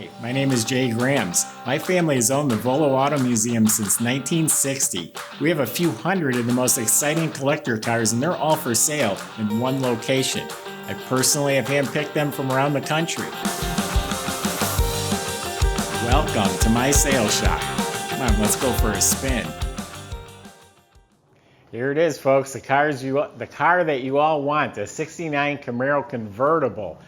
Hi, my name is Jay Grams. My family has owned the Volo Auto Museum since 1960. We have a few hundred of the most exciting collector cars, and they're all for sale in one location. I personally have handpicked them from around the country. Welcome to my sales shop. Come on, let's go for a spin. Here it is, folks, the car that you all want, a 69 Camaro Convertible.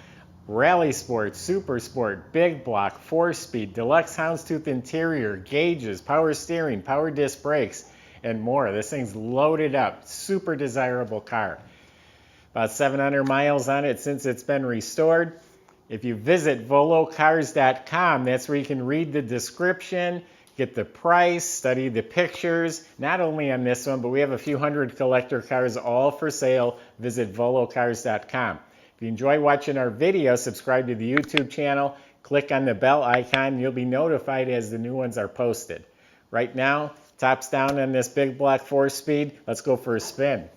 Rally Sport, Super Sport, Big Block, 4-speed, deluxe houndstooth interior, gauges, power steering, power disc brakes, and more. This thing's loaded up. Super desirable car. About 700 miles on it since it's been restored. If you visit volocars.com, that's where you can read the description, get the price, study the pictures. Not only on this one, but we have a few hundred collector cars all for sale. Visit volocars.com. If you enjoy watching our videos, subscribe to the YouTube channel, click on the bell icon, and you'll be notified as the new ones are posted. Right now, tops down on this Big Block 4-speed. Let's go for a spin.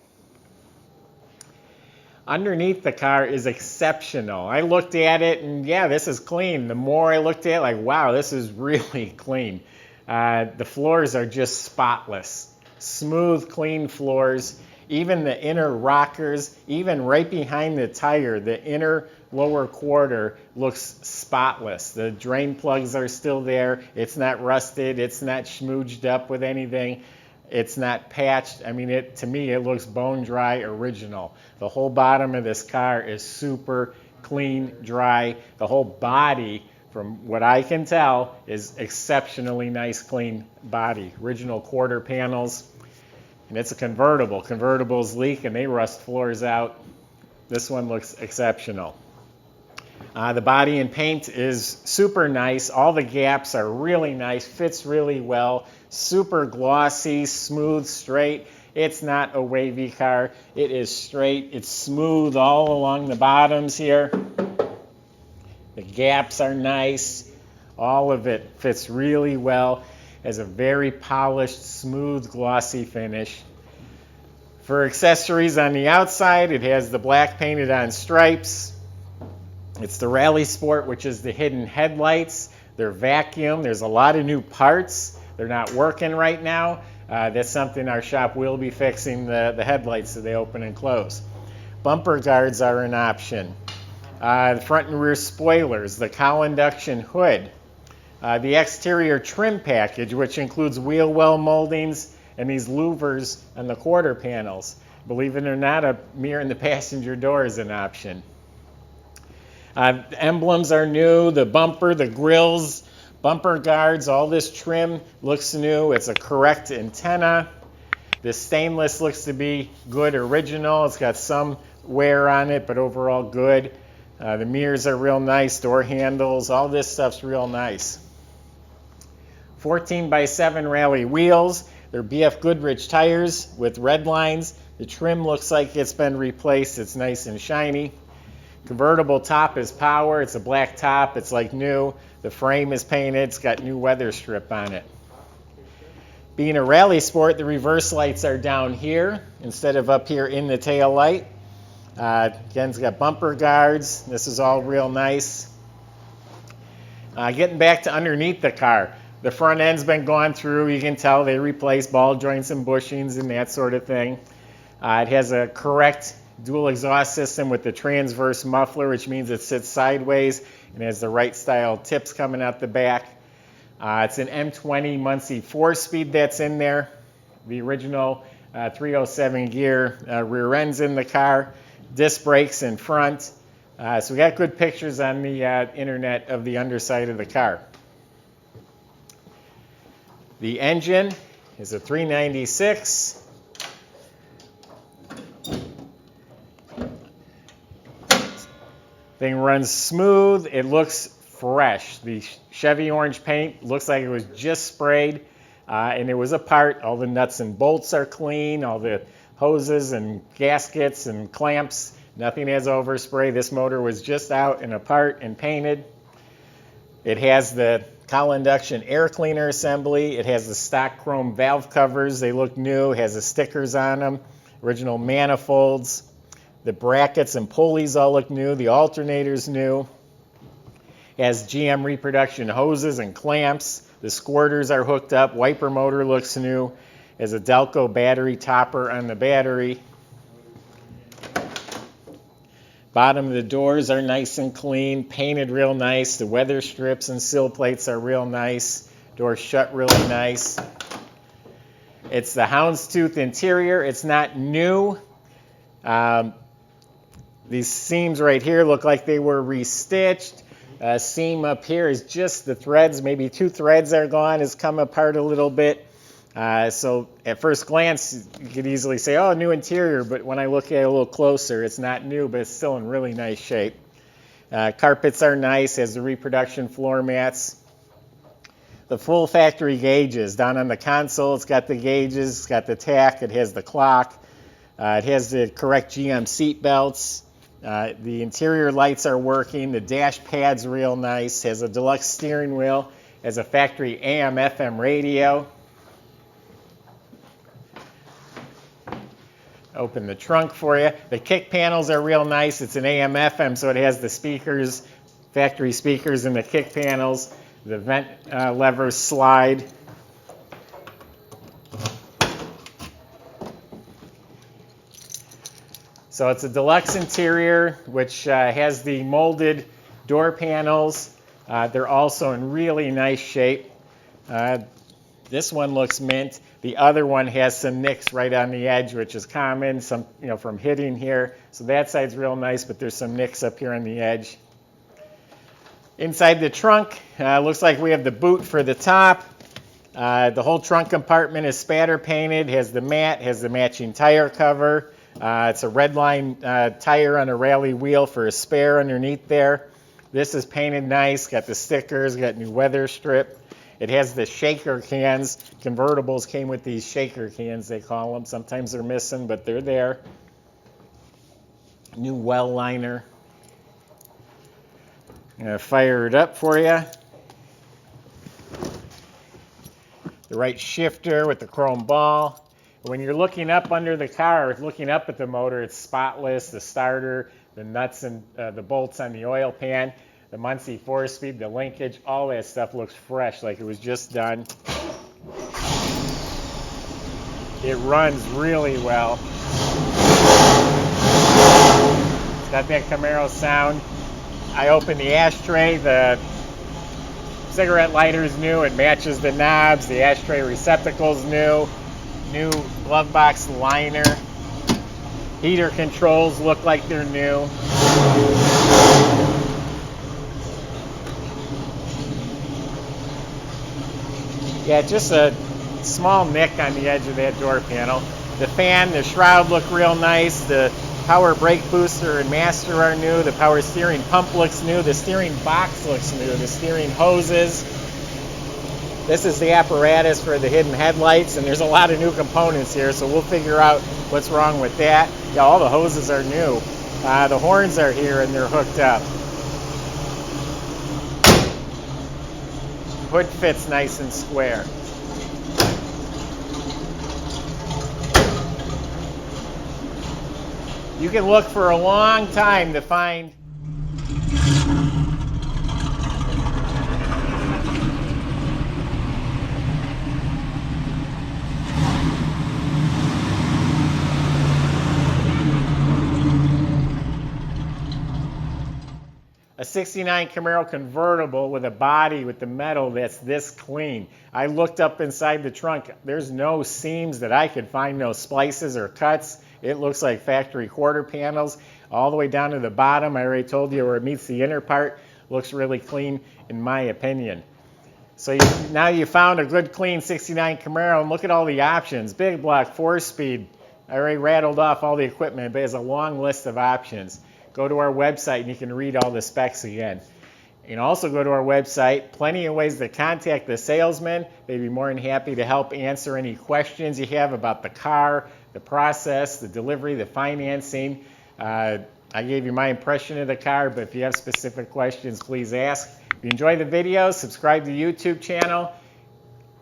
Underneath the car is exceptional. I looked at it and yeah, this is clean. The more I looked at it, like, wow, this is really clean. The floors are just spotless. Smooth, clean floors. Even the inner rockers, even right behind the tire, the inner lower quarter looks spotless. The drain plugs are still there. It's not rusted. It's not schmooged up with anything. It's not patched. I mean, to me, it looks bone dry, original. The whole bottom of this car is super clean, dry. The whole body, from what I can tell, is exceptionally nice, clean body. Original quarter panels. And it's a convertible. Convertibles leak and they rust floors out. This one looks exceptional. The body and paint is super nice. All the gaps are really nice, fits really well. Super glossy, smooth, straight. It's not a wavy car. It is straight. It's smooth all along the bottoms here. The gaps are nice. All of it fits really well. Has a very polished, smooth, glossy finish. For accessories on the outside, it has the black painted on stripes. It's the Rally Sport, which is the hidden headlights. They're vacuum. There's a lot of new parts. They're not working right now. That's something our shop will be fixing, the headlights so they open and close. Bumper guards are an option. The front and rear spoilers, the cowl induction hood. The exterior trim package, which includes wheel well moldings and these louvers on the quarter panels. Believe it or not, a mirror in the passenger door is an option. The emblems are new, the bumper, the grills, bumper guards, all this trim looks new. It's a correct antenna. The stainless looks to be good, original. It's got some wear on it, but overall good. The mirrors are real nice, door handles, all this stuff's real nice. 14x7 rally wheels. They're BF Goodrich tires with red lines. The trim looks like it's been replaced. It's nice and shiny. Convertible top is power. It's a black top. It's like new. The frame is painted. It's got new weather strip on it. Being a Rally Sport, the reverse lights are down here instead of up here in the tail light. Again, it's got bumper guards. This is all real nice. Getting back to underneath the car. The front end's been gone through. You can tell they replaced ball joints and bushings and that sort of thing. It has a correct dual exhaust system with the transverse muffler, which means it sits sideways and has the right style tips coming out the back. It's an M20 Muncie 4-speed that's in there. The original 307 gear rear end's in the car. Disc brakes in front. So we got good pictures on the internet of the underside of the car. The engine is a 396. Thing runs smooth. It looks fresh. The Chevy orange paint looks like it was just sprayed and it was apart. All the nuts and bolts are clean. All the hoses and gaskets and clamps, nothing has overspray. This motor was just out and apart and painted. It has the cowl induction air cleaner assembly. It has the stock chrome valve covers. They look new. It has the stickers on them. Original manifolds. The brackets and pulleys all look new. The alternator's new. Has GM reproduction hoses and clamps. The squirters are hooked up. Wiper motor looks new. Has a Delco battery topper on the battery. Bottom of the doors are nice and clean, painted real nice. The weather strips and sill plates are real nice. Doors shut really nice. It's the houndstooth interior. It's not new. These seams right here look like they were restitched. Seam up here is just the threads. Maybe 2 threads are gone. It's come apart a little bit. So at first glance, you could easily say, oh, new interior. But when I look at it a little closer, it's not new, but it's still in really nice shape. Carpets are nice. Has the reproduction floor mats. The full factory gauges. Down on the console, it's got the gauges. It's got the tack. It has the clock. It has the correct GM seat belts. The interior lights are working. The dash pad's real nice. Has a deluxe steering wheel. Has a factory AM/FM radio. Open the trunk for you. The kick panels are real nice. It's an AM/FM, so it has the speakers, factory speakers in the kick panels. The vent levers slide. So it's a deluxe interior, which has the molded door panels. They're also in really nice shape. This one looks mint. The other one has some nicks right on the edge, which is common, some, from hitting here. So that side's real nice, but there's some nicks up here on the edge. Inside the trunk, looks like we have the boot for the top. The whole trunk compartment is spatter painted, has the mat, has the matching tire cover. It's a redline tire on a rally wheel for a spare underneath there. This is painted nice, got the stickers, got new weather strip. It has the shaker cans. Convertibles came with these shaker cans, they call them. Sometimes they're missing, but they're there. New well liner. I'm going to fire it up for you. The right shifter with the chrome ball. When you're looking up under the car, looking up at the motor, it's spotless. The starter, the nuts and the bolts on the oil pan, the Muncie 4-speed, the linkage, all that stuff looks fresh, like it was just done. It runs really well. It's got that Camaro sound. I opened the ashtray. The cigarette lighter is new. It matches the knobs. The ashtray receptacle's new. New glove box liner. Heater controls look like they're new. Yeah, just a small nick on the edge of that door panel. The fan, the shroud look real nice. The power brake booster and master are new. The power steering pump looks new. The steering box looks new. The steering hoses. This is the apparatus for the hidden headlights, and there's a lot of new components here, so we'll figure out what's wrong with that. Yeah, all the hoses are new. The horns are here and they're hooked up. Hood fits nice and square. You can look for a long time to find a 69 Camaro convertible with a body with the metal that's this clean. I looked up inside the trunk. There's no seams that I could find, no splices or cuts. It looks like factory quarter panels all the way down to the bottom. I already told you where it meets the inner part. Looks really clean in my opinion. So now you found a good clean 69 Camaro, and look at all the options. Big block, 4-speed. I already rattled off all the equipment, but it has a long list of options. Go to our website and you can read all the specs again. You can also go to our website. Plenty of ways to contact the salesman. They'd be more than happy to help answer any questions you have about the car, the process, the delivery, the financing. I gave you my impression of the car, but if you have specific questions, please ask. If you enjoy the video, subscribe to the YouTube channel.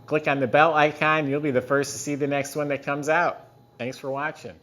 Click on the bell icon. You'll be the first to see the next one that comes out. Thanks for watching.